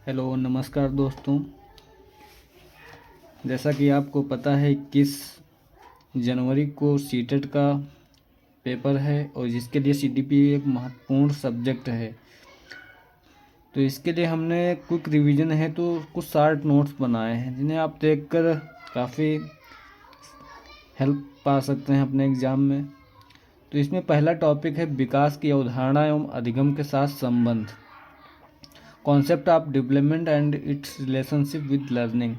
Hello नमस्कार दोस्तों। जैसा कि आपको पता है 21 जनवरी को सीटेट का पेपर है और जिसके लिए सीटीपी एक महत्वपूर्ण सब्जेक्ट है। तो इसके लिए हमने क्विक रिवीजन है तो कुछ शार्ट नोट्स बनाए हैं जिन्हें आप देखकर काफ़ी हेल्प पा सकते हैं अपने एग्ज़ाम में। तो इसमें पहला टॉपिक है विकास की अवधारणा एवं अधिगम के साथ संबंध, concept of development and it's relationship with learning.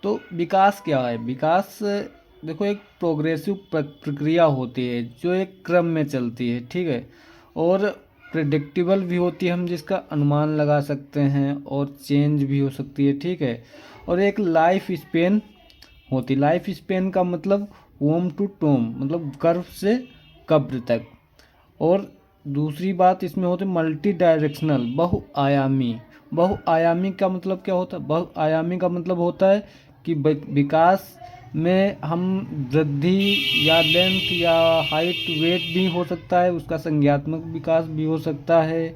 तो विकास क्या है? विकास देखो एक प्रोग्रेसिव प्रक्रिया होती है जो एक क्रम में चलती है, ठीक है, और प्रेडिक्टेबल भी होती है, हम जिसका अनुमान लगा सकते हैं, और चेंज भी हो सकती है, ठीक है, और एक लाइफ स्पेन होती। लाइफ स्पेन का मतलब वोम टू टोम, मतलब गर्भ से कब्र तक। और दूसरी बात इसमें होती है मल्टी डायरेक्शनल, बहुआयामी। बहुआयामी का मतलब क्या होता है? बहुआयामी का मतलब होता है कि विकास में हम वृद्धि या लेंथ या हाइट वेट भी हो सकता है, उसका संज्ञात्मक विकास भी हो सकता है,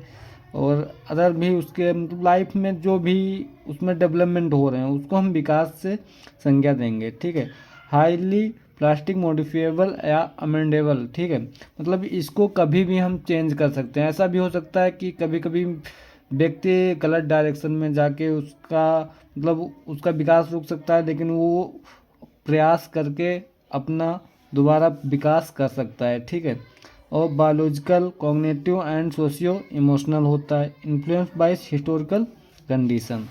और अदर भी उसके मतलब लाइफ में जो भी उसमें डेवलपमेंट हो रहे हैं उसको हम विकास से संज्ञा देंगे, ठीक है। हाईली प्लास्टिक मॉडिफिएबल या अमेंडेबल, ठीक है, मतलब इसको कभी भी हम चेंज कर सकते हैं। ऐसा भी हो सकता है कि कभी कभी व्यक्ति गलत डायरेक्शन में जाके उसका मतलब उसका विकास रुक सकता है, लेकिन वो प्रयास करके अपना दोबारा विकास कर सकता है, ठीक है। और biological, cognitive and socio emotional होता है, इन्फ्लुएंस बाय हिस्टोरिकल कंडीशन,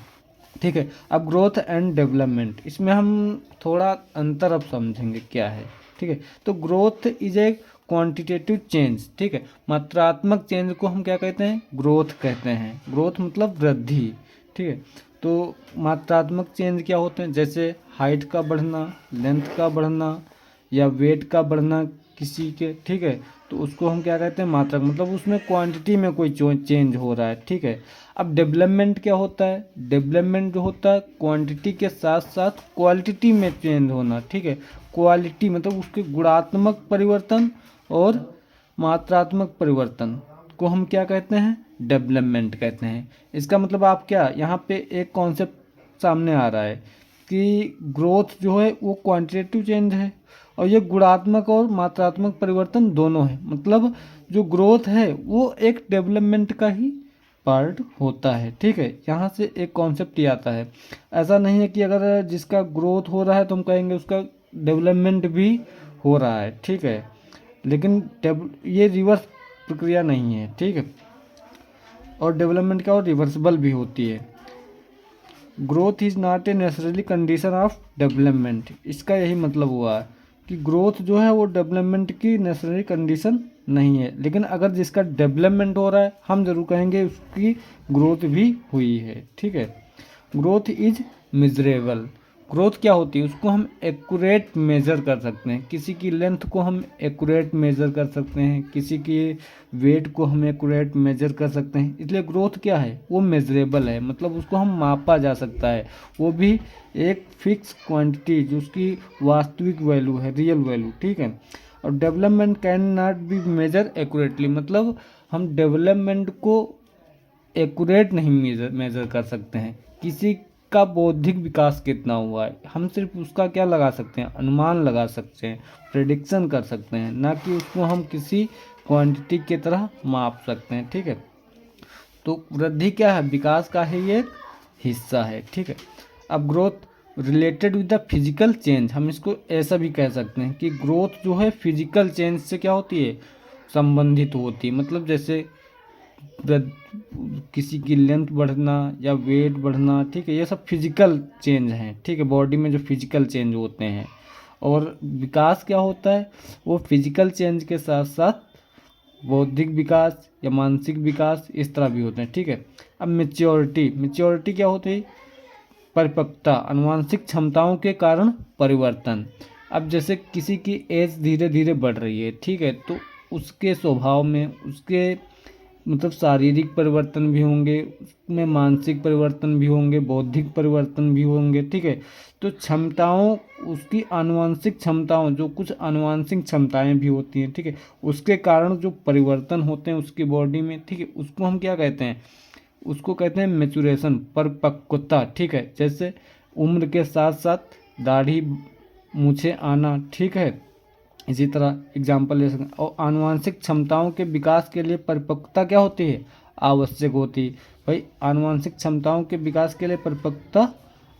ठीक है। अब ग्रोथ एंड डेवलपमेंट, इसमें हम थोड़ा अंतर अब समझेंगे क्या है, ठीक है। तो growth is a quantitative change, ठीक है। मात्रात्मक चेंज को हम क्या कहते हैं? ग्रोथ कहते हैं। ग्रोथ मतलब वृद्धि, ठीक है। तो मात्रात्मक चेंज क्या होते हैं? जैसे हाइट का बढ़ना, लेंथ का बढ़ना, या वेट का बढ़ना किसी के, ठीक है, तो उसको हम क्या कहते हैं? मात्रक, मतलब उसमें क्वांटिटी में कोई चेंज हो रहा है, ठीक है। अब डेवलपमेंट क्या होता है? डेवलपमेंट जो होता है क्वांटिटी के साथ साथ क्वालिटी में चेंज होना, ठीक है। क्वालिटी मतलब उसके गुणात्मक परिवर्तन और मात्रात्मक परिवर्तन को हम क्या कहते हैं? डेवलपमेंट कहते हैं। इसका मतलब आप क्या यहाँ पे एक कॉन्सेप्ट सामने आ रहा है कि ग्रोथ जो है वो क्वांटिटेटिव चेंज है और ये गुणात्मक और मात्रात्मक परिवर्तन दोनों है। मतलब जो ग्रोथ है वो एक डेवलपमेंट का ही पार्ट होता है, ठीक है। यहाँ से एक कॉन्सेप्ट ही आता है। ऐसा नहीं है कि अगर जिसका ग्रोथ हो रहा है तो हम कहेंगे उसका डेवलपमेंट भी हो रहा है, ठीक है, लेकिन ये रिवर्स प्रक्रिया नहीं है, ठीक है। और डेवलपमेंट का और रिवर्सिबल भी होती है। Growth is not a necessary condition of development, इसका यही मतलब हुआ कि ग्रोथ जो है वो डेवलपमेंट की नेसेसरी कंडीशन नहीं है, लेकिन अगर जिसका डेवलपमेंट हो रहा है हम जरूर कहेंगे उसकी ग्रोथ भी हुई है, ठीक है। Growth is measurable. ग्रोथ क्या होती है? उसको हम एक्यूरेट मेज़र कर सकते हैं। किसी की लेंथ को हम एक्यूरेट मेज़र कर सकते हैं, किसी की वेट को हम एक्यूरेट मेज़र कर सकते हैं। इसलिए ग्रोथ क्या है? वो मेजरेबल है, मतलब उसको हम मापा जा सकता है, वो भी एक फिक्स क्वांटिटी जो उसकी वास्तविक वैल्यू है, रियल वैल्यू, ठीक है। और development can not be measure accurately, मतलब हम डेवलपमेंट को एक्यूरेट नहीं मेजर कर सकते हैं। किसी का बौद्धिक विकास कितना हुआ है हम सिर्फ उसका क्या लगा सकते हैं? अनुमान लगा सकते हैं, प्रेडिक्शन कर सकते हैं, ना कि उसको हम किसी क्वांटिटी की तरह माप सकते हैं, ठीक है। तो वृद्धि क्या है? विकास का ही एक हिस्सा है, ठीक है। अब growth related with the physical change, हम इसको ऐसा भी कह सकते हैं कि ग्रोथ जो है फिजिकल चेंज से क्या होती है? संबंधित होती है। मतलब जैसे किसी की लेंथ बढ़ना या वेट बढ़ना, ठीक है, ये सब फिजिकल चेंज हैं, ठीक है, बॉडी में जो फिजिकल चेंज होते हैं। और विकास क्या होता है? वो फिजिकल चेंज के साथ साथ बौद्धिक विकास या मानसिक विकास इस तरह भी होते हैं, ठीक है। अब मेच्योरिटी, मेच्योरिटी क्या होती है? परिपक्वता, अनुवांशिक क्षमताओं के कारण परिवर्तन। अब जैसे किसी की एज धीरे धीरे बढ़ रही है, ठीक है, तो उसके स्वभाव में उसके मतलब शारीरिक परिवर्तन भी होंगे, उसमें मानसिक परिवर्तन भी होंगे, बौद्धिक परिवर्तन भी होंगे, ठीक है। तो क्षमताओं, उसकी आनुवंशिक क्षमताओं, जो कुछ आनुवंशिक क्षमताएं भी होती हैं, ठीक है, उसके कारण जो परिवर्तन होते हैं उसकी बॉडी में, ठीक है, उसको हम क्या कहते हैं? उसको कहते हैं मैच्योरेशन, परिपक्वता, ठीक है। जैसे उम्र के साथ साथ दाढ़ी मूछें आना, ठीक है। इसी तरह एग्जाम्पल ले सकते हैं। और आनुवंशिक क्षमताओं के विकास के लिए परिपक्वता क्या होती है, आवश्यक होती है। भाई आनुवंशिक क्षमताओं के विकास के लिए परिपक्वता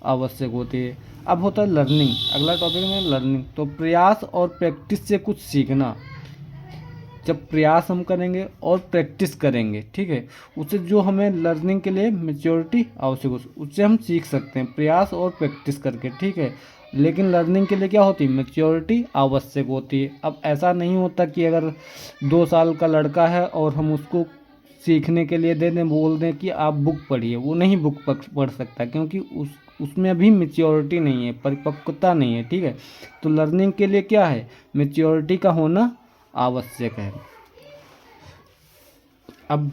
आवश्यक होती है। अब होता है लर्निंग, अगला टॉपिक में लर्निंग। तो प्रयास और प्रैक्टिस से कुछ सीखना। जब प्रयास हम करेंगे और प्रैक्टिस करेंगे, ठीक है, उससे जो हमें लर्निंग के लिए मेच्योरिटी आवश्यक हो, उससे हम सीख सकते हैं प्रयास और प्रैक्टिस करके, ठीक है। लेकिन लर्निंग के लिए क्या होती है, मेच्योरिटी आवश्यक होती है। अब ऐसा नहीं होता कि अगर 2 साल का लड़का है और हम उसको सीखने के लिए दे दें, बोल दें कि आप बुक पढ़िए, वो नहीं बुक पढ़ सकता, क्योंकि उसमें अभी मेच्योरिटी नहीं है, परिपक्वता नहीं है, ठीक है। तो लर्निंग के लिए क्या है, मेच्योरिटी का होना आवश्यक है। अब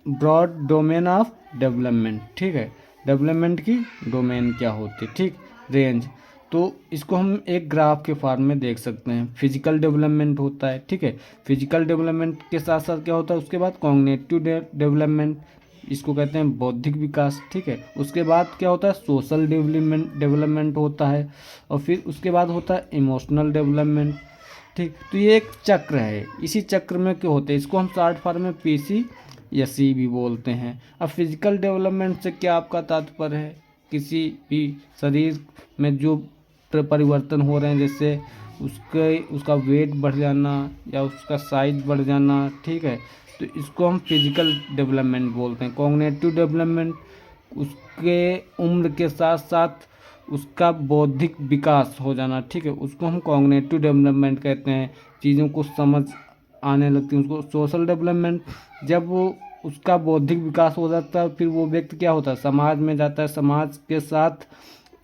ब्रॉड डोमेन ऑफ डेवलपमेंट, ठीक है, डेवलपमेंट की डोमेन क्या होती है, ठीक, रेंज। तो इसको हम एक ग्राफ के फॉर्म में देख सकते हैं। फिजिकल डेवलपमेंट होता है, ठीक है, फिजिकल डेवलपमेंट के साथ साथ क्या होता है, उसके बाद कॉग्निटिव डेवलपमेंट, इसको कहते हैं बौद्धिक विकास, ठीक है। उसके बाद क्या होता है, सोशल डेवलपमेंट होता है। और फिर उसके बाद होता है इमोशनल डेवलपमेंट, ठीक। तो ये एक चक्र है, इसी चक्र में क्या होते हैं, इसको हम शॉर्ट फॉर्म में पीसी या सी भी बोलते हैं। अब फिजिकल डेवलपमेंट से क्या आपका तात्पर्य है, किसी भी शरीर में जो परिवर्तन हो रहे हैं, जैसे उसका वेट बढ़ जाना या उसका साइज बढ़ जाना, ठीक है, तो इसको हम फिजिकल डेवलपमेंट बोलते हैं। कॉग्निटिव डेवलपमेंट, उसके उम्र के साथ साथ उसका बौद्धिक विकास हो जाना, ठीक है, उसको हम कॉग्निटिव डेवलपमेंट कहते हैं। चीज़ों को समझ आने लगती है उसको। सोशल डेवलपमेंट, जब वो उसका बौद्धिक विकास हो जाता है, फिर वो व्यक्ति क्या होता है, समाज में जाता है, समाज के साथ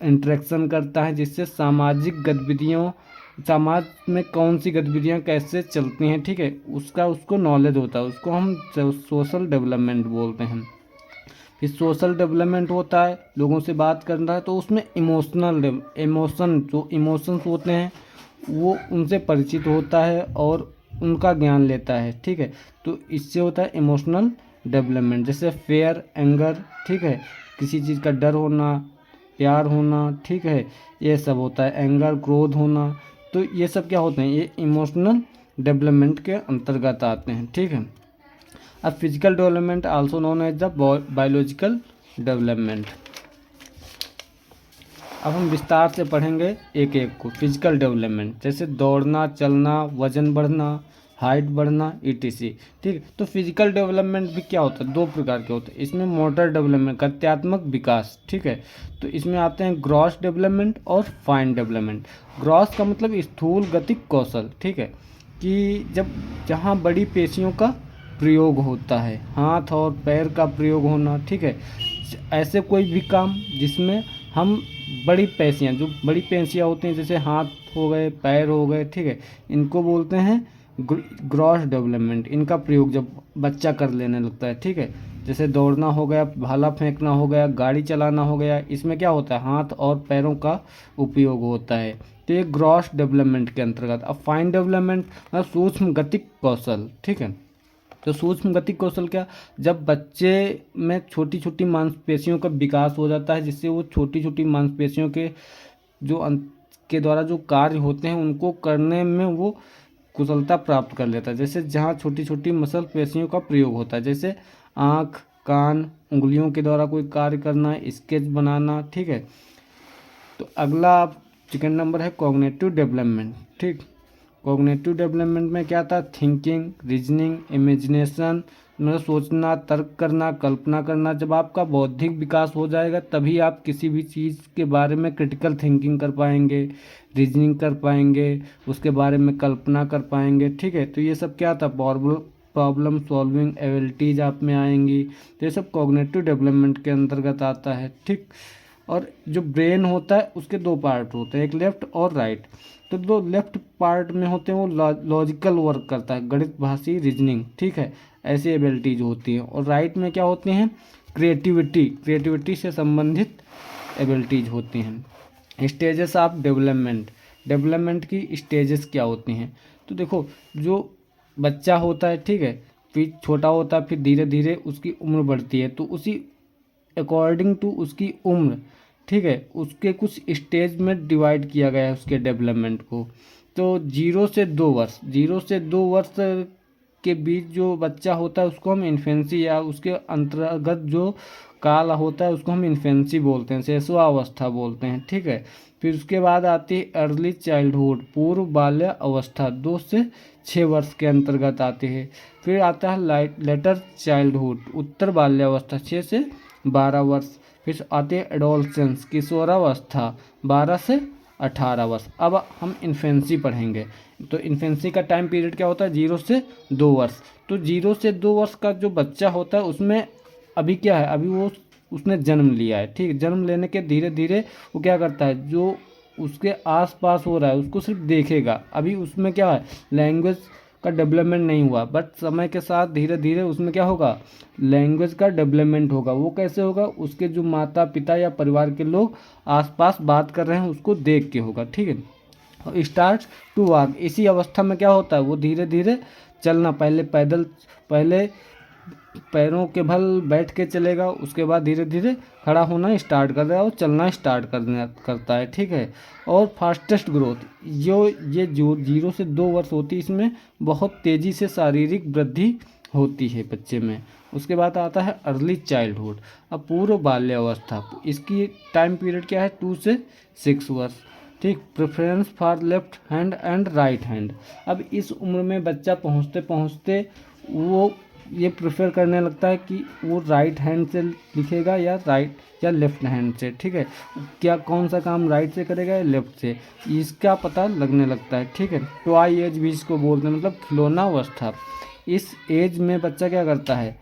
इंटरेक्शन करता है, जिससे सामाजिक गतिविधियों, समाज में कौन सी गतिविधियाँ कैसे चलती हैं, ठीक है, उसका उसको नॉलेज होता है, उसको हम सोशल डेवलपमेंट बोलते हैं। फिर सोशल डेवलपमेंट होता है, लोगों से बात करना है, तो उसमें जो इमोशंस होते हैं वो उनसे परिचित होता है और उनका ज्ञान लेता है, ठीक है। तो इससे होता है इमोशनल डेवलपमेंट, जैसे फेयर, एंगर, ठीक है, किसी चीज़ का डर होना, प्यार होना, ठीक है, ये सब होता है। एंगर, क्रोध होना, तो ये सब क्या होते हैं, ये इमोशनल डेवलपमेंट के अंतर्गत आते हैं, ठीक है। अब physical development also known as the biological development. अब हम विस्तार से पढ़ेंगे एक एक को। फिजिकल डेवलपमेंट जैसे दौड़ना, चलना, वजन बढ़ना, हाइट बढ़ना, ईटीसी, ठीक है। तो फिजिकल डेवलपमेंट भी क्या होता है, 2 प्रकार के होते हैं। इसमें मोटर डेवलपमेंट, गत्यात्मक विकास, ठीक है। तो इसमें आते हैं ग्रॉस डेवलपमेंट और फाइन डेवलपमेंट। ग्रॉस का मतलब स्थूल गतिक कौशल, ठीक है, कि जहाँ बड़ी पेशियों का प्रयोग होता है, हाथ और पैर का प्रयोग होना, ठीक है। ऐसे कोई भी काम जिसमें हम बड़ी पेशियाँ, जो बड़ी पेशियाँ होती हैं, जैसे हाथ हो गए, पैर हो गए, ठीक है, इनको बोलते हैं ग्रॉस डेवलपमेंट। इनका प्रयोग जब बच्चा कर लेने लगता है, ठीक है, जैसे दौड़ना हो गया, भाला फेंकना हो गया, गाड़ी चलाना हो गया, इसमें क्या होता है, हाथ और पैरों का उपयोग होता है। तो ये ग्रॉस डेवलपमेंट के अंतर्गत। अब फाइन डेवलपमेंट मतलब सूक्ष्म गतिक कौशल, ठीक है। तो सूक्ष्म गतिक कौशल क्या, जब बच्चे में छोटी छोटी मांसपेशियों का विकास हो जाता है, जिससे वो छोटी छोटी मांसपेशियों के के द्वारा जो कार्य होते हैं उनको करने में वो कुशलता प्राप्त कर लेता है। जैसे जहाँ छोटी छोटी मसल पेशियों का प्रयोग होता है, जैसे आँख, कान, उंगलियों के द्वारा कोई कार्य करना, स्केच बनाना, ठीक है। तो अगला सेकंड नंबर है कॉग्निटिव डेवलपमेंट, ठीक। कॉग्निटिव डेवलपमेंट में क्या था, थिंकिंग, रीजनिंग, इमेजिनेशन, मतलब सोचना, तर्क करना, कल्पना करना। जब आपका बौद्धिक विकास हो जाएगा तभी आप किसी भी चीज़ के बारे में क्रिटिकल थिंकिंग कर पाएंगे, रीजनिंग कर पाएंगे, उसके बारे में कल्पना कर पाएंगे, ठीक है। तो ये सब क्या था, प्रॉब्लम सॉल्विंग एबिलिटीज आप में आएंगी। तो ये सब कॉग्निटिव डेवलपमेंट के अंतर्गत आता है, ठीक। और जो ब्रेन होता है उसके 2 पार्ट होते हैं, एक लेफ्ट और राइट। तो जो लेफ्ट पार्ट में होते हैं वो लॉजिकल वर्क करता है, गणित भाषी, रीजनिंग, ठीक है, ऐसी एबिलिटीज होती हैं। और राइट में क्या होती हैं, क्रिएटिविटी से संबंधित एबिलिटीज होती हैं। स्टेजेस ऑफ डेवलपमेंट की स्टेजेस क्या होती हैं, तो देखो, जो बच्चा होता है, ठीक है, फिर छोटा होता है, फिर धीरे धीरे उसकी उम्र बढ़ती है, तो उसी अकॉर्डिंग टू उसकी उम्र, ठीक है, उसके कुछ स्टेज में डिवाइड किया गया है उसके डेवलपमेंट को। तो 0 से 2 वर्ष, 0 से 2 वर्ष के बीच जो बच्चा होता है उसको हम इन्फेंसी, या उसके अंतर्गत जो काल होता है उसको हम इन्फेंसी बोलते हैं, शिशुआवस्था बोलते हैं, ठीक है। फिर उसके बाद आती है अर्ली चाइल्डहुड, पूर्व बाल्य अवस्था, 2 से 6 वर्ष के अंतर्गत आती है। फिर आता है लेटर चाइल्डहुड, उत्तर बाल्यावस्था, 6 से 12 वर्ष। फिर आते हैं एडोलसेंस, किशोरावस्था, 12 से 18 वर्ष। अब हम इन्फेंसी पढ़ेंगे। तो इन्फेंसी का टाइम पीरियड क्या होता है, 0 से 2 वर्ष। तो 0 से 2 वर्ष का जो बच्चा होता है उसमें अभी क्या है, अभी वो उसने जन्म लिया है, ठीक है। जन्म लेने के धीरे धीरे वो क्या करता है, जो उसके आसपास हो रहा है उसको सिर्फ देखेगा। अभी उसमें क्या है, लैंग्वेज का डेवलपमेंट नहीं हुआ, बट समय के साथ धीरे धीरे उसमें क्या होगा, लैंग्वेज का डेवलपमेंट होगा। वो कैसे होगा, उसके जो माता पिता या परिवार के लोग आसपास बात कर रहे हैं उसको देख के होगा, ठीक है। स्टार्ट टू वॉक, इसी अवस्था में क्या होता है, वो धीरे धीरे चलना, पहले पैरों के बल बैठ के चलेगा, उसके बाद धीरे धीरे खड़ा होना स्टार्ट कर देगा और चलना स्टार्ट करता है, ठीक है। और फास्टेस्ट ग्रोथ, ये जो 0 से 2 वर्ष होती है इसमें बहुत तेज़ी से शारीरिक वृद्धि होती है बच्चे में। उसके बाद आता है अर्ली चाइल्डहुड, अब पूर्व बाल्यावस्था, इसकी टाइम पीरियड क्या है, 2 से 6 वर्ष, ठीक। Preference for left hand and right hand, अब इस उम्र में बच्चा पहुँचते पहुँचते वो ये प्रेफर करने लगता है कि वो राइट हैंड से लिखेगा या लेफ्ट हैंड से, ठीक है। क्या कौन सा काम राइट से करेगा या लेफ्ट से, इसका पता लगने लगता है, ठीक है। टॉय एज भी इसको बोलते हैं, मतलब खिलौना अवस्था। इस एज में बच्चा क्या करता है,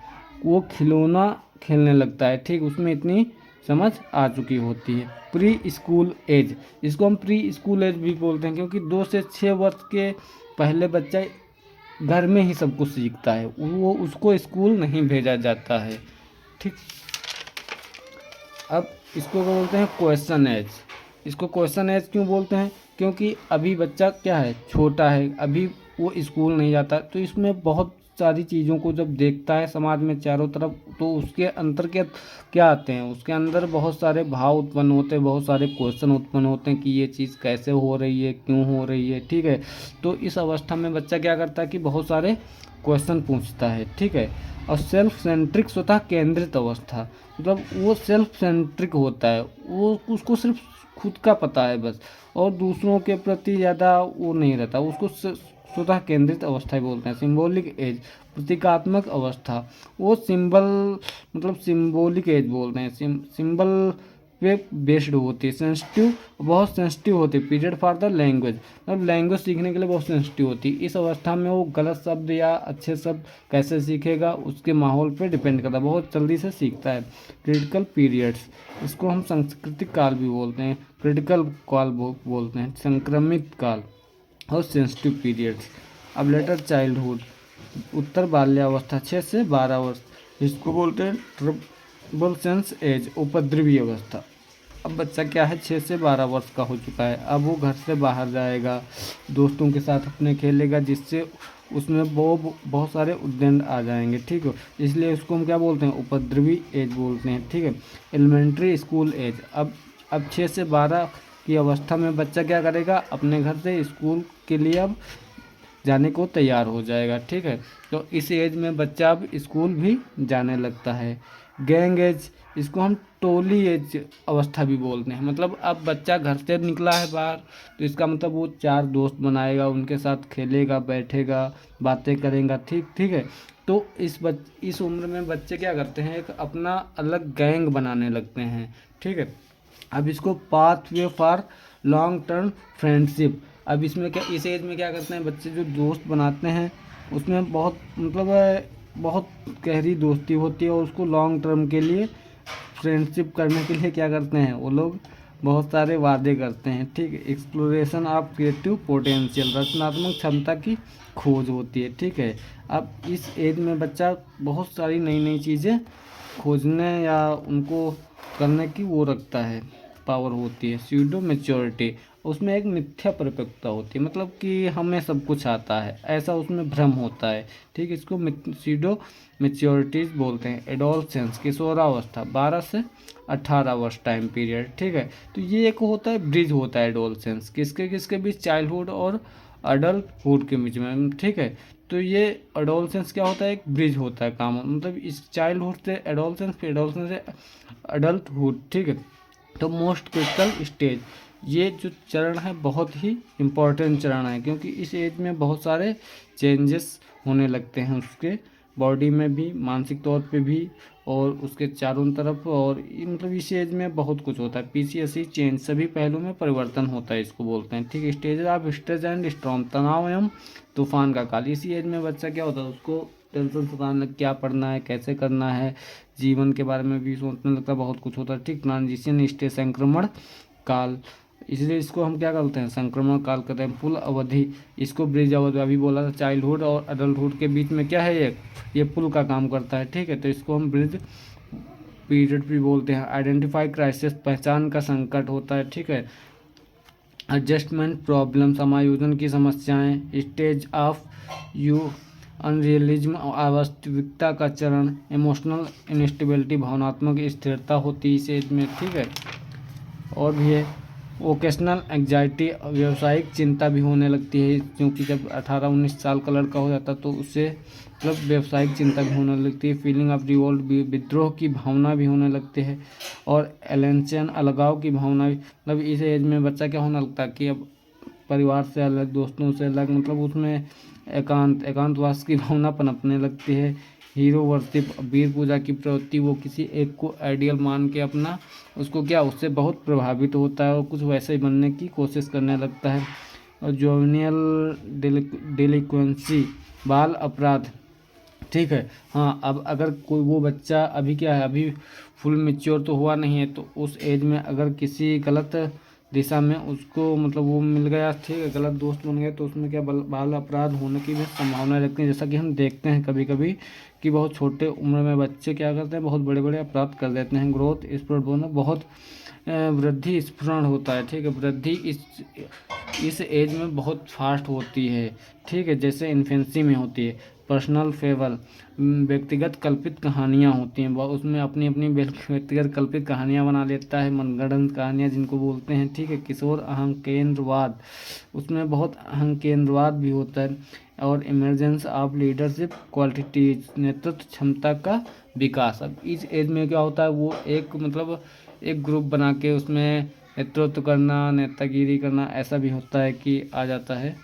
वो खिलौना खेलने लगता है, ठीक। उसमें इतनी समझ आ चुकी होती है। प्री स्कूल एज, इसको हम प्री स्कूल एज भी बोलते हैं क्योंकि 2 से 6 वर्ष के पहले बच्चा घर में ही सब कुछ सीखता है, वो उसको स्कूल नहीं भेजा जाता है, ठीक। अब इसको क्या बोलते हैं, क्वेश्चन एज। इसको क्वेश्चन एज क्यों बोलते हैं, क्योंकि अभी बच्चा क्या है, छोटा है, अभी वो स्कूल नहीं जाता, तो इसमें बहुत सारी चीज़ों को जब देखता है समाज में चारों तरफ, तो उसके अंदर क्या आते हैं, उसके अंदर बहुत सारे भाव उत्पन्न होते हैं, बहुत सारे क्वेश्चन उत्पन्न होते हैं कि ये चीज़ कैसे हो रही है, क्यों हो रही है, ठीक है। तो इस अवस्था में बच्चा क्या करता है कि बहुत सारे क्वेश्चन पूछता है, ठीक है। और सेल्फ सेंट्रिक, स्वतः केंद्रित अवस्था, मतलब वो सेल्फ सेंट्रिक होता है, वो उसको सिर्फ खुद का पता है बस, और दूसरों के प्रति ज़्यादा वो नहीं रहता, उसको स्वतः केंद्रित अवस्था बोलते हैं। सिंबॉलिक एज, प्रतीकात्मक अवस्था, वो मतलब सिंबॉलिक एज बोलते हैं, सिंबल पे बेस्ड होती है। सेंसिटिव, बहुत सेंसिटिव होती है। पीरियड फॉर द लैंग्वेज, मतलब लैंग्वेज सीखने के लिए बहुत सेंसिटिव होती है। इस अवस्था में वो गलत शब्द या अच्छे शब्द कैसे सीखेगा उसके माहौल पे डिपेंड करता है, बहुत जल्दी से सीखता है। क्रिटिकल पीरियड्स, इसको हम सांस्कृतिक काल भी बोलते हैं, क्रिटिकल काल बोलते हैं, संक्रमित काल और सेंसिटिव पीरियड्स। अब लेटर चाइल्डहुड, उत्तर बाल्यावस्था, 6 से 12 वर्ष, इसको बोलते हैं ट्रबलसेंस एज, उपद्रवी अवस्था। अब बच्चा क्या है, 6 से 12 वर्ष का हो चुका है, अब वो घर से बाहर जाएगा, दोस्तों के साथ अपने खेलेगा, जिससे उसमें वो बहुत सारे उद्दंड आ जाएंगे, ठीक है। इसलिए उसको हम क्या बोलते हैं, उपद्रवी एज बोलते हैं, ठीक है। एलिमेंट्री स्कूल एज, अब 6 से 12 की अवस्था में बच्चा क्या करेगा, अपने घर से स्कूल के लिए अब जाने को तैयार हो जाएगा, ठीक है। तो इस एज में बच्चा अब स्कूल भी जाने लगता है। गैंग एज, इसको हम टोली एज अवस्था भी बोलते हैं, मतलब अब बच्चा घर से निकला है बाहर, तो इसका मतलब वो 4 दोस्त बनाएगा, उनके साथ खेलेगा, बैठेगा, बातें करेगा, ठीक है। तो इस उम्र में बच्चे क्या करते हैं, एक अपना अलग गैंग बनाने लगते हैं, ठीक है। अब इसको pathway for long term friendship, अब इसमें क्या, इस एज में क्या करते हैं बच्चे, जो दोस्त बनाते हैं उसमें बहुत मतलब बहुत गहरी दोस्ती होती है, और उसको लॉन्ग टर्म के लिए फ्रेंडशिप करने के लिए क्या करते हैं, वो लोग बहुत सारे वादे करते हैं, ठीक है। एक्सप्लोरेशन ऑफ क्रिएटिव पोटेंशियल, रचनात्मक क्षमता की खोज होती है, ठीक है। अब इस एज में बच्चा बहुत सारी नई नई चीज़ें खोजने या उनको करने की वो रखता है, पावर होती है। स्यूडो मेच्योरिटी, उसमें एक मिथ्या परिपक्वता होती है, मतलब कि हमें सब कुछ आता है, ऐसा उसमें भ्रम होता है। ठीक है, इसको स्यूडो मेच्योरिटीज बोलते हैं। एडोलसेंस, किशोरावस्था, 12 से 18 वर्ष टाइम पीरियड। ठीक है, तो ये एक होता है ब्रिज होता है एडोलसेंस, किसके किसके बीच, चाइल्डहुड और अडल्टहुड के बीच में। ठीक है, तो ये एडोलसेंस क्या होता है, एक ब्रिज होता है काम, मतलब इस चाइल्डहुड से एडोलसेंस, फिर एडोलसेंस से अडल्टहुड। ठीक है, तो मोस्ट क्रिटिकल स्टेज, ये जो चरण है बहुत ही इम्पोर्टेंट चरण है, क्योंकि इस एज में बहुत सारे चेंजेस होने लगते हैं उसके बॉडी में भी, मानसिक तौर पे भी, और उसके चारों तरफ, और मतलब इस एज में बहुत कुछ होता है। पीसीएसई चेंज, सभी पहलू में परिवर्तन होता है, इसको बोलते हैं। ठीक है, stage of stress and storm, तनाव एवं तूफान का काल। इसी एज में बच्चा क्या होता है, उसको टेंशन सताने लग, क्या पढ़ना है, कैसे करना है, जीवन के बारे में भी सोचने लगता है, बहुत कुछ होता है। ठीक, ट्रांजिशन स्टेज, संक्रमण काल, इसलिए इसको हम क्या करते हैं, संक्रमण काल कहते हैं। पुल अवधि, इसको ब्रिज अवधि, अभी बोला था चाइल्डहुड और अडल्टहुड के बीच में क्या है, ये पुल का काम करता है। ठीक है, तो इसको हम ब्रिज पीरियड भी बोलते हैं। आइडेंटिफाई क्राइसिस, पहचान का संकट होता है। ठीक है, एडजस्टमेंट प्रॉब्लम, समायोजन की समस्याएं। स्टेज ऑफ यू अनरियलिज्म, अवास्तविकता का चरण। इमोशनल इनस्टेबिलिटी, भावनात्मक स्थिरता होती है इस एज में। ठीक है, और भी है वोकेशनल एंग्जाइटी, व्यावसायिक चिंता भी होने लगती है, क्योंकि जब 18-19 साल का लड़का हो जाता है तो उससे मतलब व्यावसायिक चिंता भी होने लगती है। फीलिंग ऑफ रिवोल्ट, विद्रोह की भावना भी होने लगती है, और एलेंशन, अलगाव की भावना भी, मतलब इस एज में बच्चा क्या होने लगता है कि अब परिवार से अलग, दोस्तों से अलग, मतलब उसमें एकांतवास की भावना पनपने लगती है। हीरो वर्शिप, वीर पूजा की प्रवृत्ति, वो किसी एक को आइडियल मान के अपना उसको क्या, उससे बहुत प्रभावित होता है और कुछ वैसे ही बनने की कोशिश करने लगता है। और जोविनियल डिलिक्वेंसी, बाल अपराध। ठीक है, हाँ, अब अगर कोई वो बच्चा अभी क्या है, अभी फुल मैच्योर तो हुआ नहीं है, तो उस एज में अगर किसी गलत दिशा में उसको मतलब वो मिल गया, ठीक है, गलत दोस्त बन गए, तो उसमें क्या बाल अपराध होने की भी संभावना रहती है। जैसा कि हम देखते हैं कभी कभी कि बहुत छोटे उम्र में बच्चे क्या करते हैं, बहुत बड़े बड़े अपराध कर देते हैं। ग्रोथ स्पृढ़ होना, बहुत वृद्धि स्फुरण होता है। ठीक है, वृद्धि इस एज में बहुत फास्ट होती है। ठीक है, जैसे इन्फेंसी में होती है। पर्सनल फेबल, व्यक्तिगत कल्पित कहानियाँ होती हैं, उसमें अपनी अपनी व्यक्तिगत कल्पित कहानियाँ बना लेता है, मनगढ़ंत कहानियाँ जिनको बोलते हैं। ठीक है, किशोर अहंकेंद्रवाद, उसमें बहुत अहंकेंद्रवाद भी होता है। और इमरजेंस ऑफ लीडरशिप क्वालिटीज, नेतृत्व क्षमता का विकास। अब इस एज में क्या होता है, वो एक मतलब एक ग्रुप बना के उसमें नेतृत्व करना, नेतागिरी करना, ऐसा भी होता है कि आ जाता है।